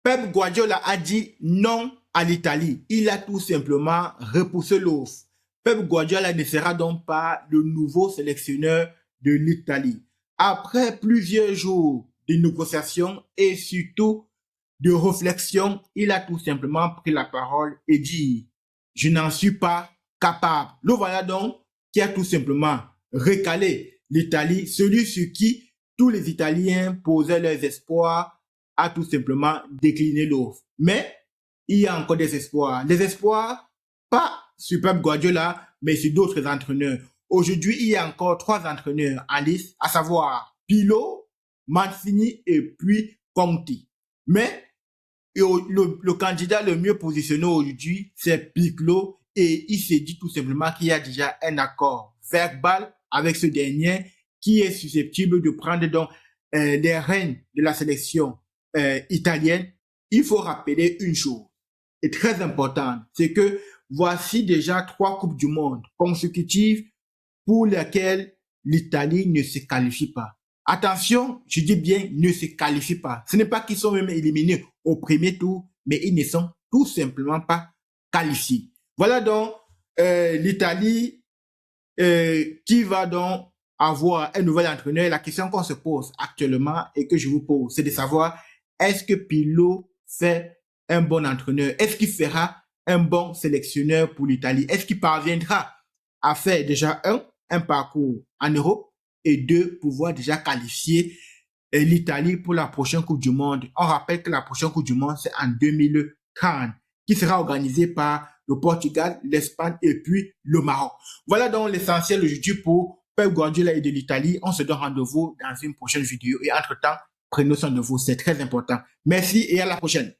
Pep Guardiola a dit non à l'Italie. Il a tout simplement repoussé l'offre. Pep Guardiola ne sera donc pas le nouveau sélectionneur de l'Italie. Après plusieurs jours de négociations et surtout de réflexion, il a tout simplement pris la parole et dit « Je n'en suis pas capable ». Le voilà donc qui a tout simplement recalé l'Italie, celui sur qui tous les Italiens posaient leurs espoirs, a tout simplement décliné l'offre. Mais il y a encore des espoirs. Des espoirs, pas sur Pep Guardiola, mais sur d'autres entraîneurs. Aujourd'hui, il y a encore 3 entraîneurs en liste, à savoir Pirlo, Mancini et puis Conte. Mais le candidat le mieux positionné aujourd'hui, c'est Pirlo, et il s'est dit tout simplement qu'il y a déjà un accord verbal avec ce dernier qui est susceptible de prendre donc les rênes de la sélection italienne. Il faut rappeler une chose, et très importante, c'est que voici déjà 3 Coupes du Monde consécutives pour lesquelles l'Italie ne se qualifie pas. Attention, je dis bien ne se qualifie pas. Ce n'est pas qu'ils sont même éliminés au premier tour, mais ils ne sont tout simplement pas qualifiés. Voilà donc l'Italie qui va donc avoir un nouvel entraîneur. La question qu'on se pose actuellement et que je vous pose, c'est de savoir est-ce que Pirlo fait un bon entraîneur? Est-ce qu'il fera un bon sélectionneur pour l'Italie? Est-ce qu'il parviendra à faire déjà un parcours en Europe et 2, pouvoir déjà qualifier l'Italie pour la prochaine Coupe du Monde? On rappelle que la prochaine Coupe du Monde, c'est en 2030, qui sera organisée par le Portugal, l'Espagne et puis le Maroc. Voilà donc l'essentiel aujourd'hui pour Pep Guardiola et de l'Italie. On se donne rendez-vous dans une prochaine vidéo et entre-temps, prenez soin de vous, c'est très important. Merci et à la prochaine.